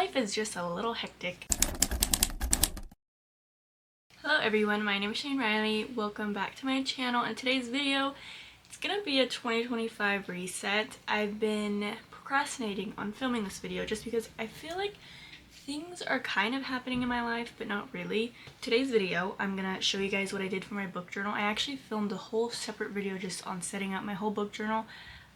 life is just a little hectic. Hello everyone, my name is ShaineRiley. Welcome back to my channel. In today's video, it's gonna be a 2025 reset. I've been procrastinating on filming this video just because I feel like things are kind of happening in my life, but not really. Today's video, I'm gonna show you guys what I did for my book journal. I actually filmed a whole separate video just on setting up my whole book journal.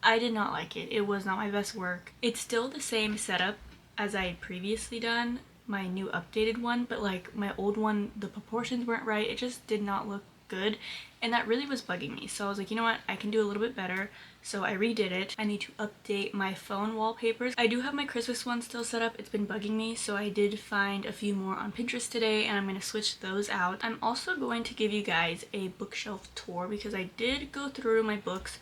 I did not like it. It was not my best work. It's still the same setup as I had previously done, my new updated one, but like my old one, the proportions weren't right. It just did not look good, and that really was bugging me. So I was like, you know what, I can do a little bit better. So I redid it. I need to update my phone wallpapers. I do have my Christmas one still set up. It's been bugging me, so I did find a few more on Pinterest today, and I'm going to switch those out. I'm also going to give you guys a bookshelf tour because I did go through my books,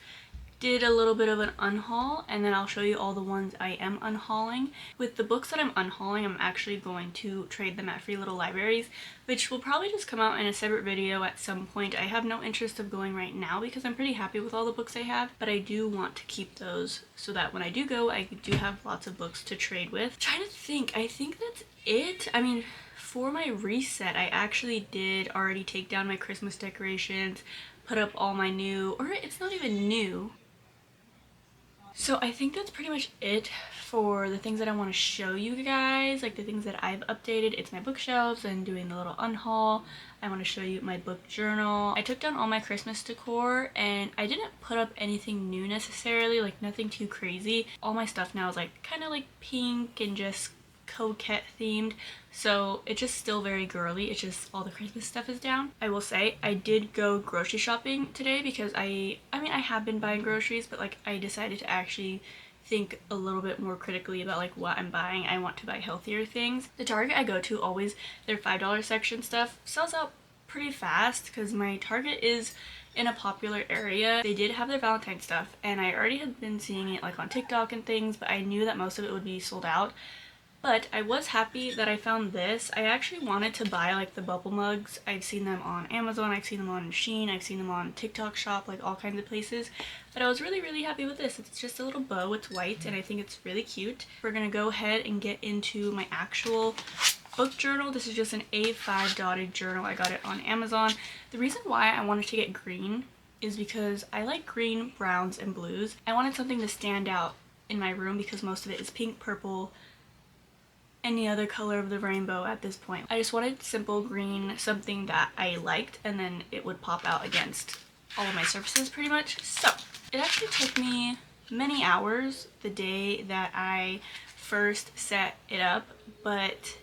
did a little bit of an unhaul, and then I'll show you all the ones I am unhauling. With the books that I'm unhauling, I'm actually going to trade them at Free Little Libraries, which will probably just come out in a separate video at some point. I have no interest of going right now because I'm pretty happy with all the books I have, but I do want to keep those so that when I do go, I do have lots of books to trade with. I'm trying to think. I think that's it. I mean, for my reset, I actually did already take down my Christmas decorations, put up all my new, or it's not even new. So I think that's pretty much it for the things that I want to show you guys, like the things that I've updated. It's my bookshelves and doing the little unhaul. I want to show you my book journal. I took down all my Christmas decor and I didn't put up anything new necessarily, like nothing too crazy. All my stuff now is like kind of like pink and just coquette themed, so it's just still very girly. It's just all the Christmas stuff is down. I will say I did go grocery shopping today because I mean I have been buying groceries, but like I decided to actually think a little bit more critically about like what I'm buying. I want to buy healthier things. The Target I go to, always their $5 section stuff sells out pretty fast because my Target is in a popular area. They did have their Valentine's stuff and I already had been seeing it like on TikTok and things, but I knew that most of it would be sold out. But I was happy that I found this. I actually wanted to buy like the bubble mugs. I've seen them on Amazon, I've seen them on Shein, I've seen them on TikTok shop, like all kinds of places. But I was really happy with this. It's just a little bow, it's white, and I think it's really cute. We're gonna go ahead and get into my actual book journal. This is just an A5 dotted journal. I got it on Amazon. The reason why I wanted to get green is because I like green, browns, and blues. I wanted something to stand out in my room because most of it is pink, purple, any other color of the rainbow at this point. I just wanted simple green, something that I liked, and then it would pop out against all of my surfaces pretty much. So it actually took me many hours the day that I first set it up, but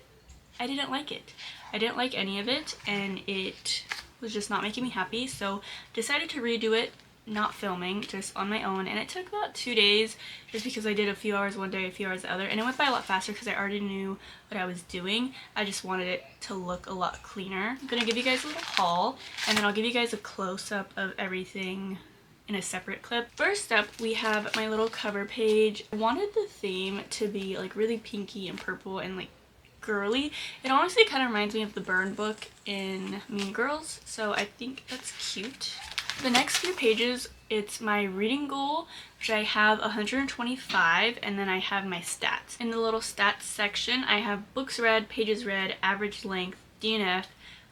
I didn't like it. I didn't like any of it, and it was just not making me happy, so decided to redo it, not filming, just on my own, and it took about 2 days just because I did a few hours one day, a few hours the other, and it went by a lot faster because I already knew what I was doing. I just wanted it to look a lot cleaner. I'm gonna give you guys a little haul, and then I'll give you guys a close-up of everything in a separate clip. First up, we have my little cover page. I wanted the theme to be like really pinky and purple and like girly. It honestly kind of reminds me of the burn book in Mean Girls, so I think that's cute. The next few pages, it's my reading goal, which I have 125, and then I have my stats. In the little stats section, I have books read, pages read, average length, DNF,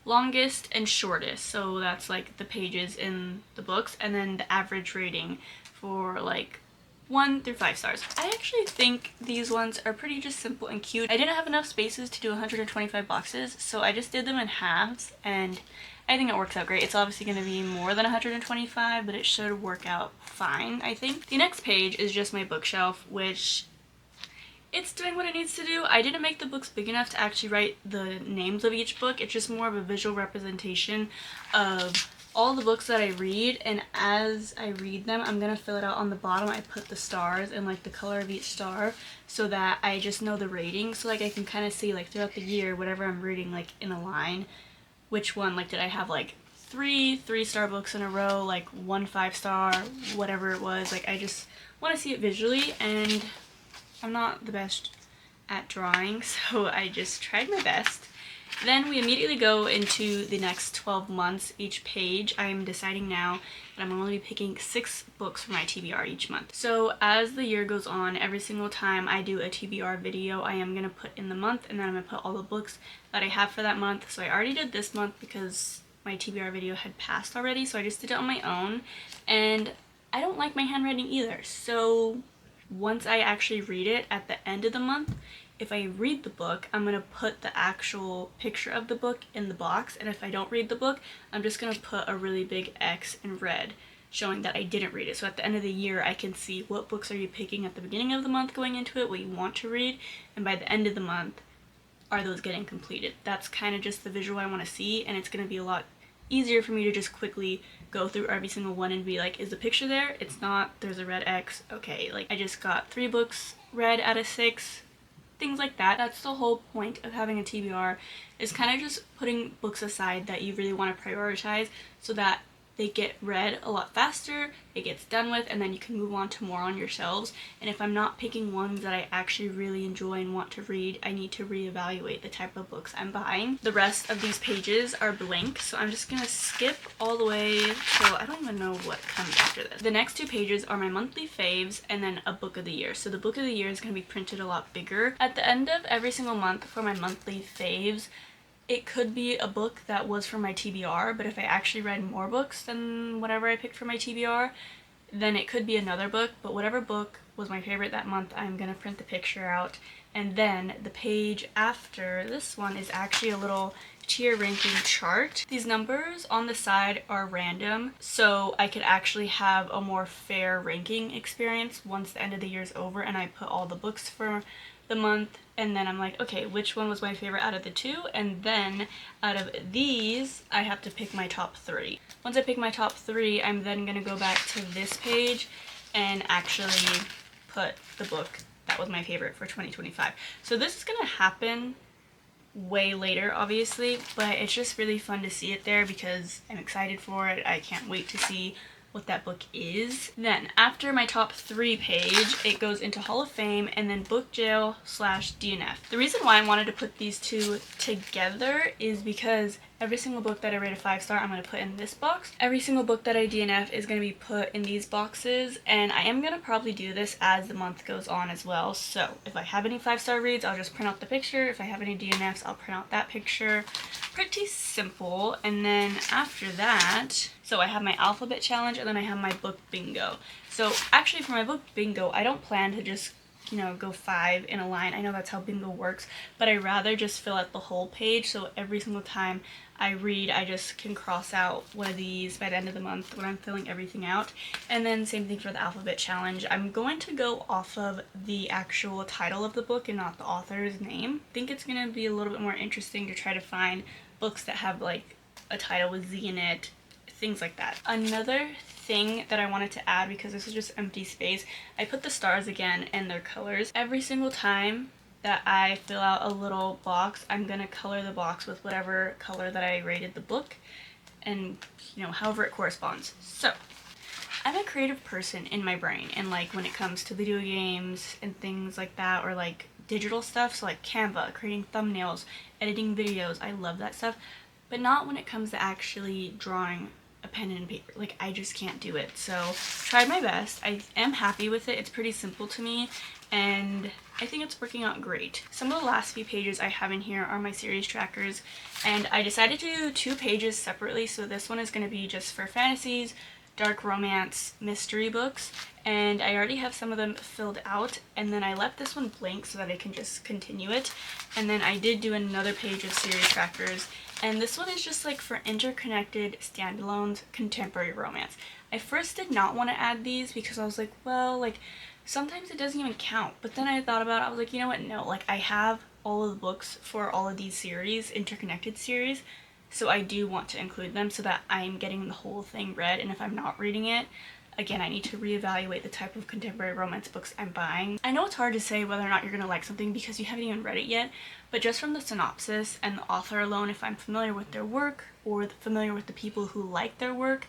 longest, and shortest. So that's like the pages in the books, and then the average rating for like 1 through 5 stars. I actually think these ones are pretty just simple and cute. I didn't have enough spaces to do 125 boxes, so I just did them in halves, and I think it works out great. It's obviously going to be more than 125, but it should work out fine, I think. The next page is just my bookshelf, which it's doing what it needs to do. I didn't make the books big enough to actually write the names of each book. It's just more of a visual representation of all the books that I read, and as I read them, I'm gonna fill it out on the bottom. I put the stars and like the color of each star so that I just know the rating, so like I can kind of see like throughout the year, whatever I'm reading, like in a line, which one, like did I have like 3 3-star books in a row, like 1 5-star, whatever it was. Like I just want to see it visually, and I'm not the best at drawing, so I just tried my best. Then we immediately go into the next 12 months each page. I am deciding now that I'm only picking 6 books for my TBR each month. So as the year goes on, every single time I do a TBR video, I am going to put in the month, and then I'm going to put all the books that I have for that month. So I already did this month because my TBR video had passed already, so I just did it on my own. And I don't like my handwriting either, so once I actually read it at the end of the month, if I read the book, I'm going to put the actual picture of the book in the box, and if I don't read the book, I'm just going to put a really big X in red showing that I didn't read it. So at the end of the year, I can see what books are you picking at the beginning of the month going into it, what you want to read, and by the end of the month, are those getting completed? That's kind of just the visual I want to see, and it's going to be a lot easier for me to just quickly go through every single one and be like, is the picture there? It's not. There's a red X. Okay, like I just got 3 books read out of 6. Things like that. That's the whole point of having a TBR, is kind of just putting books aside that you really want to prioritize so that they get read a lot faster, it gets done with, and then you can move on to more on your shelves. And if I'm not picking ones that I actually really enjoy and want to read, I need to reevaluate the type of books I'm buying. The rest of these pages are blank, so I'm just gonna skip all the way till I don't even know what comes after this. The next 2 pages are my monthly faves and then a book of the year. So the book of the year is gonna be printed a lot bigger. At the end of every single month for my monthly faves, it could be a book that was for my TBR, but if I actually read more books than whatever I picked for my TBR, then it could be another book. But whatever book was my favorite that month, I'm gonna print the picture out. And then the page after this one is actually a little tier ranking chart. These numbers on the side are random, so I could actually have a more fair ranking experience once the end of the year is over and I put all the books for the month, and then I'm like, okay, which one was my favorite out of the 2? And then out of these, I have to pick my top 3. Once I pick my top 3, I'm then gonna go back to this page and actually put the book that was my favorite for 2025. So this is gonna happen way later, obviously, but it's just really fun to see it there because I'm excited for it. I can't wait to see what that book is. Then after my top 3 page, it goes into Hall of Fame and then book jail / DNF. The reason why I wanted to put these 2 together is because every single book that I rate a 5-star, I'm going to put in this box. Every single book that I DNF is going to be put in these boxes, and I am going to probably do this as the month goes on as well. So if I have any 5-star reads, I'll just print out the picture. If I have any DNFs, I'll print out that picture. Pretty simple. And then after that, so I have my alphabet challenge and then I have my book bingo. So actually for my book bingo, I don't plan to just, you know, go 5 in a line. I know that's how bingo works, but I rather just fill out the whole page, so every single time I read, I just can cross out one of these by the end of the month when I'm filling everything out. And then same thing for the alphabet challenge. I'm going to go off of the actual title of the book and not the author's name. I think it's going to be a little bit more interesting to try to find books that have like a title with Z in it, things like that. Another thing that I wanted to add, because this is just empty space, I put the stars again and their colors. Every single time that I fill out a little box, I'm gonna color the box with whatever color that I rated the book, and you know, however it corresponds. So I'm a creative person in my brain, and like when it comes to video games and things like that, or like digital stuff, so like Canva, creating thumbnails, editing videos, I love that stuff, but not when it comes to actually drawing a pen and paper. Like I just can't do it. So tried my best. I am happy with it. It's pretty simple to me and I think it's working out great. Some of the last few pages I have in here are my series trackers, and I decided to do 2 pages separately. So this one is going to be just for fantasies, dark romance, mystery books, and I already have some of them filled out, and then I left this one blank so that I can just continue it. And then I did do another page of series trackers, and this one is just like for interconnected standalones, contemporary romance. I first did not want to add these because I was like, well, like sometimes it doesn't even count, but then I thought about it, I was like, you know what, no, like I have all of the books for all of these series, interconnected series, so I do want to include them so that I'm getting the whole thing read, and if I'm not reading it, again, I need to reevaluate the type of contemporary romance books I'm buying. I know it's hard to say whether or not you're going to like something because you haven't even read it yet, but just from the synopsis and the author alone, if I'm familiar with their work or familiar with the people who like their work,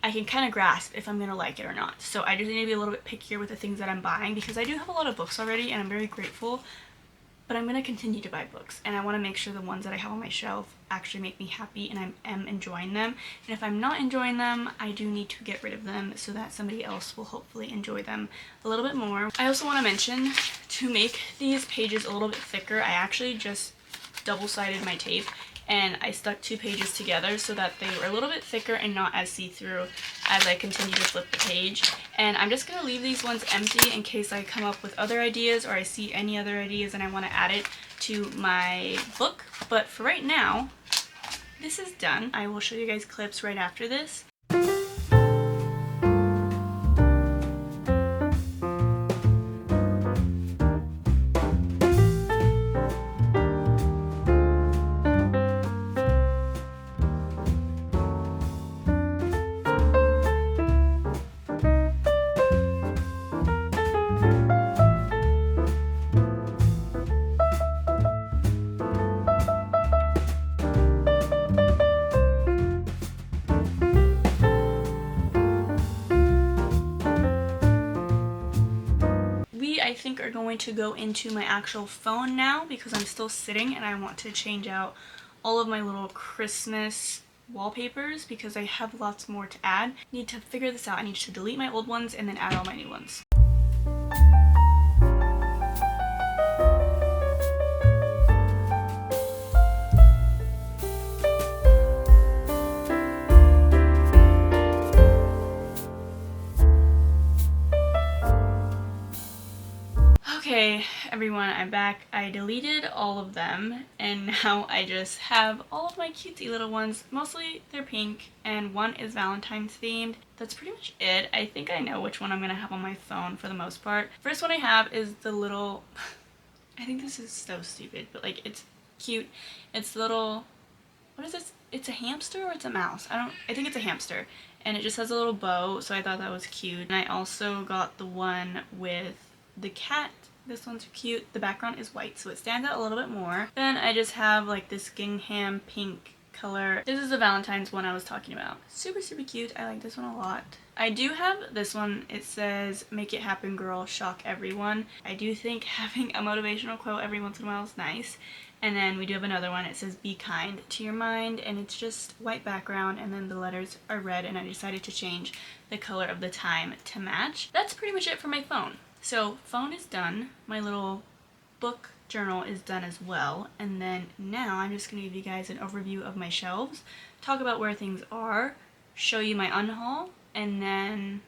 I can kind of grasp if I'm going to like it or not. So I just need to be a little bit pickier with the things that I'm buying because I do have a lot of books already and I'm very grateful, but I'm going to continue to buy books, and I want to make sure the ones that I have on my shelf actually make me happy and I am enjoying them. And if I'm not enjoying them, I do need to get rid of them so that somebody else will hopefully enjoy them a little bit more. I also want to mention, to make these pages a little bit thicker, I actually just double-sided my tape and I stuck 2 pages together so that they were a little bit thicker and not as see-through as I continue to flip the page. And I'm just going to leave these ones empty in case I come up with other ideas or I see any other ideas and I want to add it to my book. But for right now, this is done. I will show you guys clips right after this. I think are going to go into my actual phone now because I'm still sitting and I want to change out all of my little Christmas wallpapers because I have lots more to add. I need to figure this out. I need to delete my old ones and then add all my new ones. Okay, everyone, I'm back. I deleted all of them, and now I just have all of my cutesy little ones. Mostly they're pink, and one is Valentine's themed. That's pretty much it. I think I know which one I'm gonna have on my phone for the most part. First one I have is the little... I think this is so stupid, but like, it's cute. It's the little... What is this? It's a hamster or it's a mouse? I think it's a hamster. And it just has a little bow, so I thought that was cute. And I also got the one with the cat. This one's cute. The background is white, so it stands out a little bit more. Then I just have like this gingham pink color. This is the Valentine's one I was talking about. Super, super cute. I like this one a lot. I do have this one. It says, "Make it happen, girl. Shock everyone." I do think having a motivational quote every once in a while is nice. And then we do have another one. It says, "Be kind to your mind," and it's just white background and then the letters are red, and I decided to change the color of the time to match. That's pretty much it for my phone. So phone is done, my little book journal is done as well, and then now I'm just going to give you guys an overview of my shelves, talk about where things are, show you my unhaul, and then...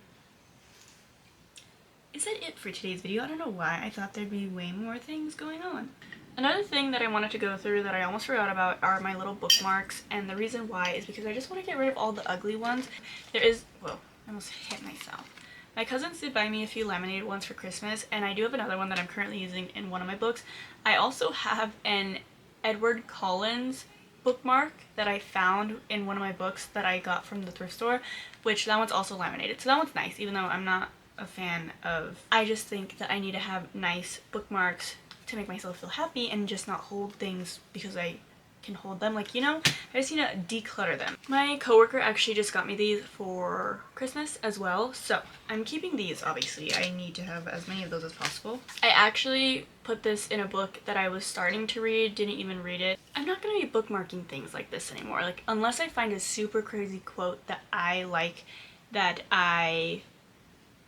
Is that it for today's video? I don't know why I thought there'd be way more things going on. Another thing that I wanted to go through that I almost forgot about are my little bookmarks, and the reason why is because I just want to get rid of all the ugly ones. There is... Whoa, I almost hit myself. My cousins did buy me a few laminated ones for Christmas, and I do have another one that I'm currently using in one of my books. I also have an Edward Collins bookmark that I found in one of my books that I got from the thrift store, which that one's also laminated. So that one's nice, even though I'm not a fan of... I just think that I need to have nice bookmarks to make myself feel happy and just not hold things because I can hold them, like, you know, I just need to declutter them. My coworker actually just got me these for Christmas as well, so I'm keeping these. Obviously I need to have as many of those as possible. I actually put this in a book that I was starting to read, didn't even read it. I'm not gonna be bookmarking things like this anymore, like, unless I find a super crazy quote that I like, that I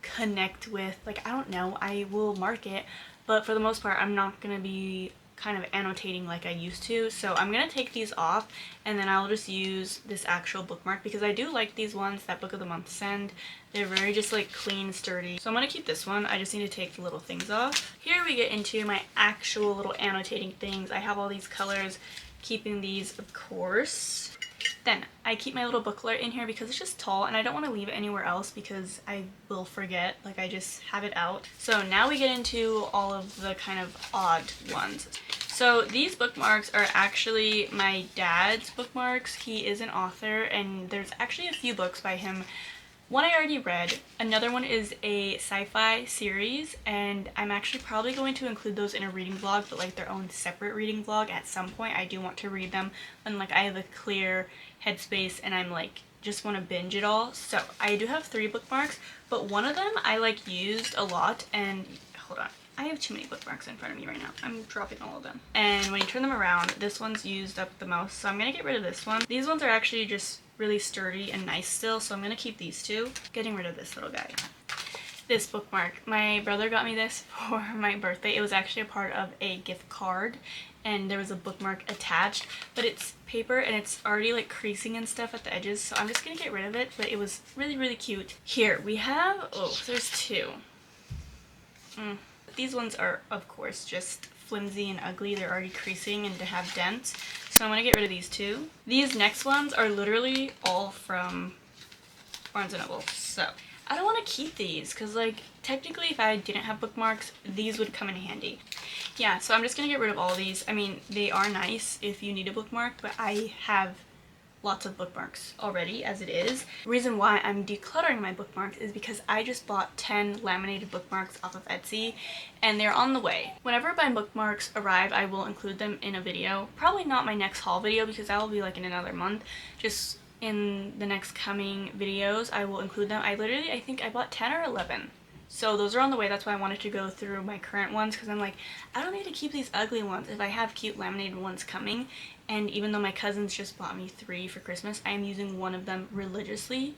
connect with. Like, I don't know, I will mark it, but for the most part I'm not gonna be kind of annotating like I used to. So I'm gonna take these off and then I'll just use this actual bookmark because I do like these ones that Book of the Month send. They're very just like clean, sturdy. So I'm gonna keep this one. I just need to take the little things off. Here we get into my actual little annotating things. I have all these colors, keeping these of course. Then I keep my little booklet in here because it's just tall and I don't want to leave it anywhere else because I will forget. Like, I just have it out. So now we get into all of the kind of odd ones. So these bookmarks are actually my dad's bookmarks. He is an author and there's actually a few books by him. One I already read, another one is a sci-fi series, and I'm actually probably going to include those in a reading vlog, but like their own separate reading vlog at some point. I do want to read them when like I have a clear headspace and I'm like just want to binge it all. So I do have 3 bookmarks, but one of them I like used a lot, and hold on, I have too many bookmarks in front of me right now. I'm dropping all of them. And when you turn them around, this one's used up the most, so I'm gonna get rid of this one. These ones are actually just really sturdy and nice still, so I'm gonna keep these two. Getting rid of this little guy. This bookmark. My brother got me this for my birthday. It was actually a part of a gift card, and there was a bookmark attached, but it's paper and it's already like creasing and stuff at the edges, so I'm just gonna get rid of it, but it was really, really cute. Here we have, oh, there's two. These ones are, of course, just flimsy and ugly. They're already creasing and to have dents, so I'm gonna get rid of these two. These next ones are literally all from Barnes & Noble, so I don't want to keep these because, like, technically if I didn't have bookmarks, these would come in handy. Yeah, so I'm just gonna get rid of all of these. I mean, they are nice if you need a bookmark, but I have lots of bookmarks already as it is. The reason why I'm decluttering my bookmarks is because I just bought 10 laminated bookmarks off of Etsy, and they're on the way. Whenever my bookmarks arrive, I will include them in a video. Probably not my next haul video because that will be like in another month. Just in the next coming videos, I will include them. I think I bought 10 or 11. So those are on the way. That's why I wanted to go through my current ones, because I'm like, I don't need to keep these ugly ones if I have cute laminated ones coming. And even though my cousins just bought me 3 for Christmas, I am using one of them religiously.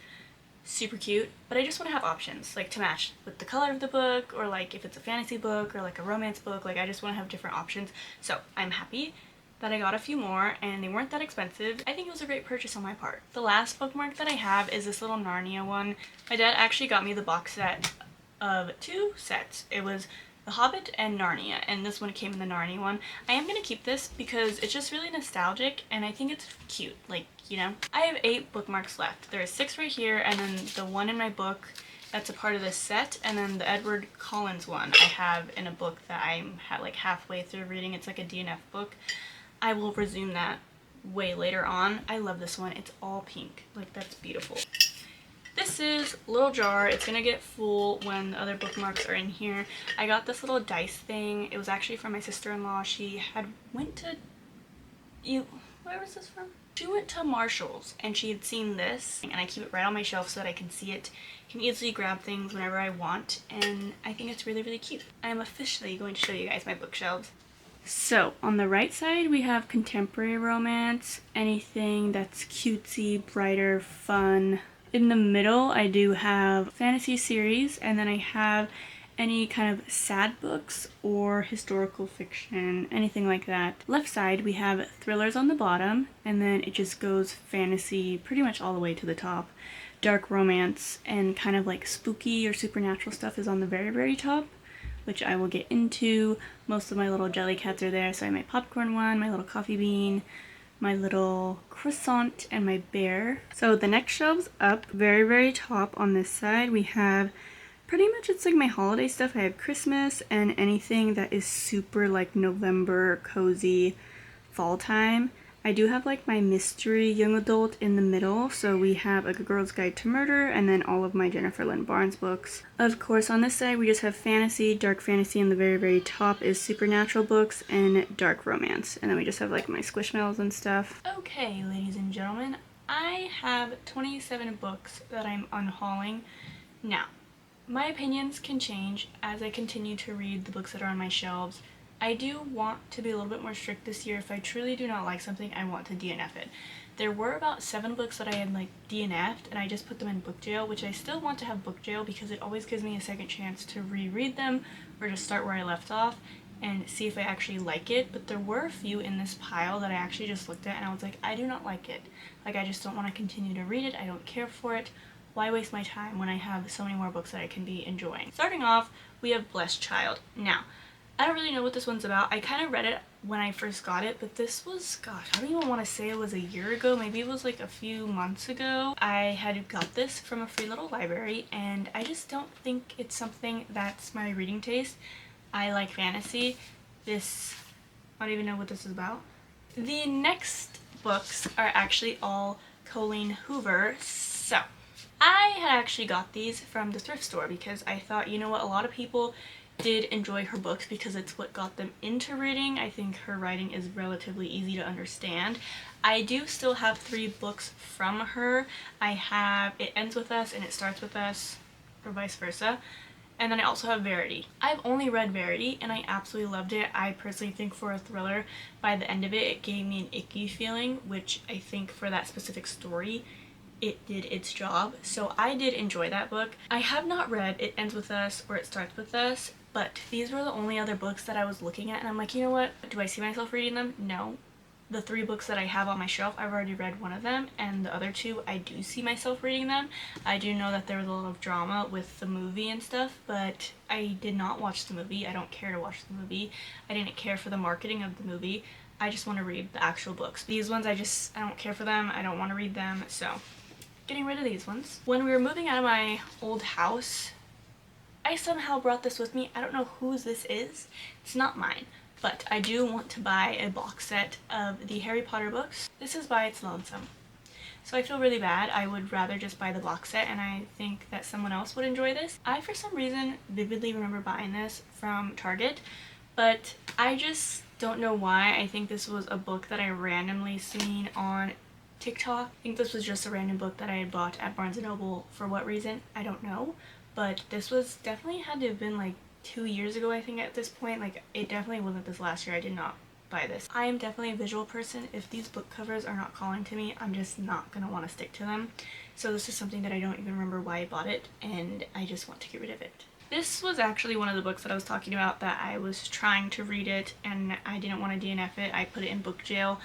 Super cute. But I just want to have options, like to match with the color of the book, or like if it's a fantasy book or like a romance book. Like I just want to have different options. So I'm happy that I got a few more, and they weren't that expensive. I think it was a great purchase on my part. The last bookmark that I have is this little Narnia one. My dad actually got me the box set of 2 sets. It was The Hobbit and Narnia, and this one came in the Narnia one. I am gonna keep this because it's just really nostalgic, and I think it's cute, like, you know. I have 8 bookmarks left. There is 6 right here, and then the one in my book that's a part of this set, and then the Edward Collins one I have in a book that I'm like halfway through reading. It's like a DNF book. I will resume that way later on. I love this one. It's all pink. Like, that's beautiful. This is a little jar. It's gonna get full when the other bookmarks are in here. I got this little dice thing. It was actually from my sister-in-law. She had went to... Where was this from? She went to Marshall's and she had seen this, and I keep it right on my shelf so that I can see it. Can easily grab things whenever I want, and I think it's really, really cute. I am officially going to show you guys my bookshelves. So, on the right side we have contemporary romance, anything that's cutesy, brighter, fun. In the middle I do have fantasy series, and then I have any kind of sad books or historical fiction, anything like that. Left side we have thrillers on the bottom, and then it just goes fantasy pretty much all the way to the top. Dark romance and kind of like spooky or supernatural stuff is on the very, very top, which I will get into. Most of my little jelly cats are there. So I have my popcorn one, my little coffee bean, my little croissant, and my bear. So the next shelves up, very, very top on this side, we have pretty much, it's like my holiday stuff. I have Christmas and anything that is super like November, cozy, fall time. I do have like my mystery young adult in the middle, so we have like A Girl's Guide to Murder and then all of my Jennifer Lynn Barnes books. Of course, on this side we just have fantasy, dark fantasy, and the very, very top is supernatural books and dark romance. And then we just have like my Squishmallows and stuff. Okay, ladies and gentlemen, I have 27 books that I'm unhauling. Now, my opinions can change as I continue to read the books that are on my shelves. I do want to be a little bit more strict this year. If I truly do not like something, I want to DNF it. There were about 7 books that I had like DNF'd, and I just put them in book jail, which I still want to have book jail because it always gives me a second chance to reread them or just start where I left off and see if I actually like it. But there were a few in this pile that I actually just looked at and I was like, I do not like it. Like, I just don't want to continue to read it. I don't care for it. Why waste my time when I have so many more books that I can be enjoying? Starting off, we have Blessed Child. Now, I don't really know what this one's about. I kind of read it when I first got it, but this was, gosh, I don't even want to say it was a year ago. Maybe it was like a few months ago. I had got this from a free little library, and I just don't think it's something that's my reading taste. I like fantasy. I don't even know what this is about. The next books are actually all Colleen Hoover. So, I had actually got these from the thrift store because I thought, you know what, a lot of people did enjoy her books because it's what got them into reading. I think her writing is relatively easy to understand. I do still have 3 books from her. I have It Ends With Us and It Starts With Us, or vice versa. And then I also have Verity. I've only read Verity and I absolutely loved it. I personally think for a thriller, by the end of it, it gave me an icky feeling, which I think for that specific story, it did its job. So I did enjoy that book. I have not read It Ends With Us or It Starts With Us, but these were the only other books that I was looking at and I'm like, you know what? Do I see myself reading them? No. The 3 books that I have on my shelf, I've already read one of them, and the other 2, I do see myself reading them. I do know that there was a lot of drama with the movie and stuff, but I did not watch the movie. I don't care to watch the movie. I didn't care for the marketing of the movie. I just want to read the actual books. These ones, I don't care for them. I don't want to read them, so getting rid of these ones. When we were moving out of my old house, I somehow brought this with me. I don't know whose this is. It's not mine. But I do want to buy a box set of the Harry Potter books. This is by its lonesome. So I feel really bad. I would rather just buy the box set and I think that someone else would enjoy this. I, for some reason, vividly remember buying this from Target, but I just don't know why. I think this was a book that I randomly seen on TikTok. I think this was just a random book that I had bought at Barnes & Noble. For what reason? I don't know. But this was definitely had to have been like 2 years ago, I think, at this point. Like, it definitely wasn't this last year. I did not buy this. I am definitely a visual person. If these book covers are not calling to me, I'm just not gonna want to stick to them. So this is something that I don't even remember why I bought it, and I just want to get rid of it. This was actually one of the books that I was talking about that I was trying to read it and I didn't want to DNF it. I put it in book jail.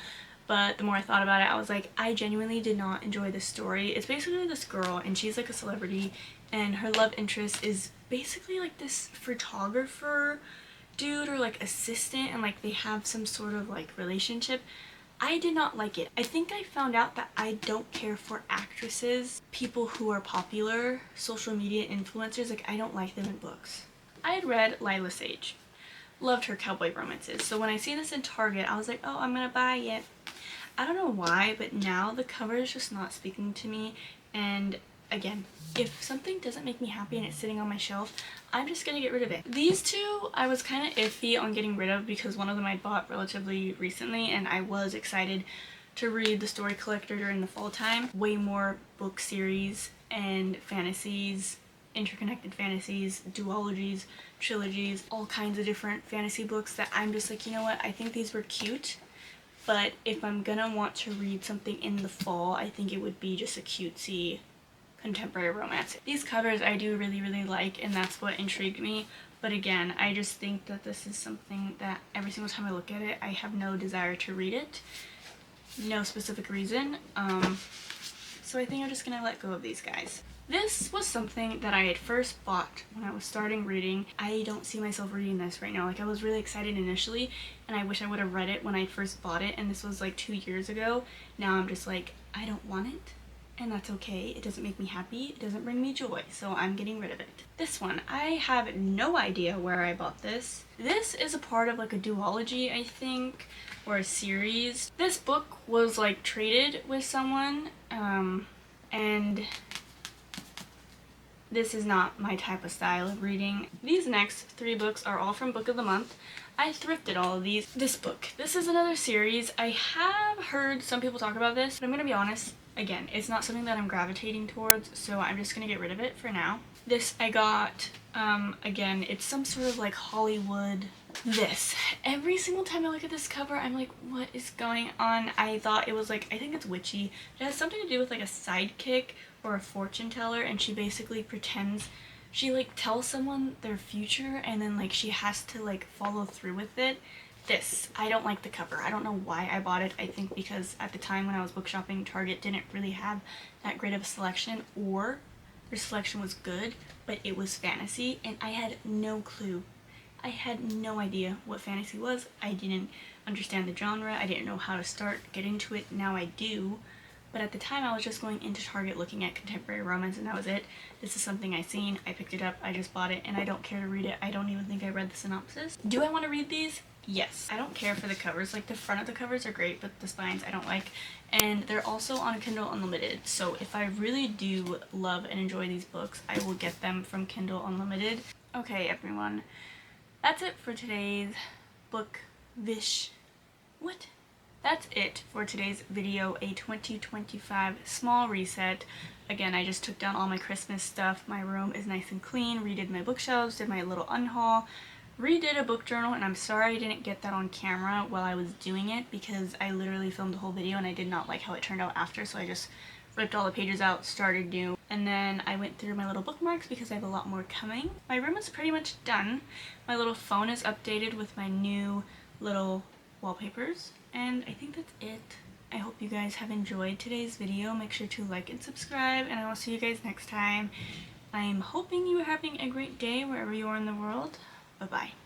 But the more I thought about it, I was like, I genuinely did not enjoy this story. It's basically this girl, and she's like a celebrity, and her love interest is basically like this photographer dude or like assistant, and like they have some sort of like relationship. I did not like it. I think I found out that I don't care for actresses, people who are popular, social media influencers. Like, I don't like them in books. I had read Lila Sage. Loved her cowboy romances. So when I see this in Target, I was like, oh, I'm gonna buy it. I don't know why, but now the cover is just not speaking to me. And again, if something doesn't make me happy and it's sitting on my shelf, I'm just gonna get rid of it. These 2 I was kind of iffy on getting rid of because one of them I bought relatively recently and I was excited to read The Story Collector during the fall time. Way more book series and fantasies, interconnected fantasies, duologies, trilogies, all kinds of different fantasy books that I'm just like, you know what, I think these were cute. But if I'm gonna want to read something in the fall, I think it would be just a cutesy contemporary romance. These covers I do really like, and that's what intrigued me. But again, I just think that this is something that every single time I look at it, I have no desire to read it. No specific reason. So I think I'm just gonna let go of these guys. This was something that I had first bought when I was starting reading. I don't see myself reading this right now. Like, I was really excited initially, and I wish I would have read it when I first bought it, and this was like 2 years ago. Now I'm just like, I don't want it, and that's okay. It doesn't make me happy. It doesn't bring me joy, so I'm getting rid of it. This one, I have no idea where I bought this. This is a part of like a duology, I think, or a series. This book was like traded with someone, and this is not my type of style of reading. These next 3 books are all from Book of the Month. I thrifted all of these. This book. This is another series. I have heard some people talk about this, but I'm gonna be honest, again, it's not something that I'm gravitating towards, so I'm just gonna get rid of it for now. This I got, again, it's some sort of like Hollywood. This. Every single time I look at this cover, I'm like, what is going on? I thought it was like, I think it's witchy. It has something to do with like a sidekick or a fortune teller, and she basically pretends, she like tells someone their future and then like she has to like follow through with it. This, I don't like the cover. I don't know why I bought it. I think because at the time when I was book shopping, Target didn't really have that great of a selection, or their selection was good, but it was fantasy, and I had no clue. I had no idea what fantasy was. I didn't understand the genre. I didn't know how to start, get into it. Now I do. But at the time, I was just going into Target looking at contemporary romance, and that was it. This is something I seen. I picked it up. I just bought it, and I don't care to read it. I don't even think I read the synopsis. Do I want to read these? Yes. I don't care for the covers. Like, the front of the covers are great, but the spines I don't like. And they're also on Kindle Unlimited. So if I really do love and enjoy these books, I will get them from Kindle Unlimited. Okay, everyone. That's it for today's book-vish. What? that's it for today's video, a 2025 small reset. Again, I just took down all my Christmas stuff. My room is nice and clean, redid my bookshelves, did my little unhaul, redid a book journal, and I'm sorry I didn't get that on camera while I was doing it because I literally filmed the whole video and I did not like how it turned out after, so I just ripped all the pages out, started new, and then I went through my little bookmarks because I have a lot more coming. My room is pretty much done. My little phone is updated with my new little wallpapers, and I think that's it. I hope you guys have enjoyed today's video. Make sure to like and subscribe, and I will see you guys next time. I am hoping you are having a great day wherever you are in the world. Bye-bye.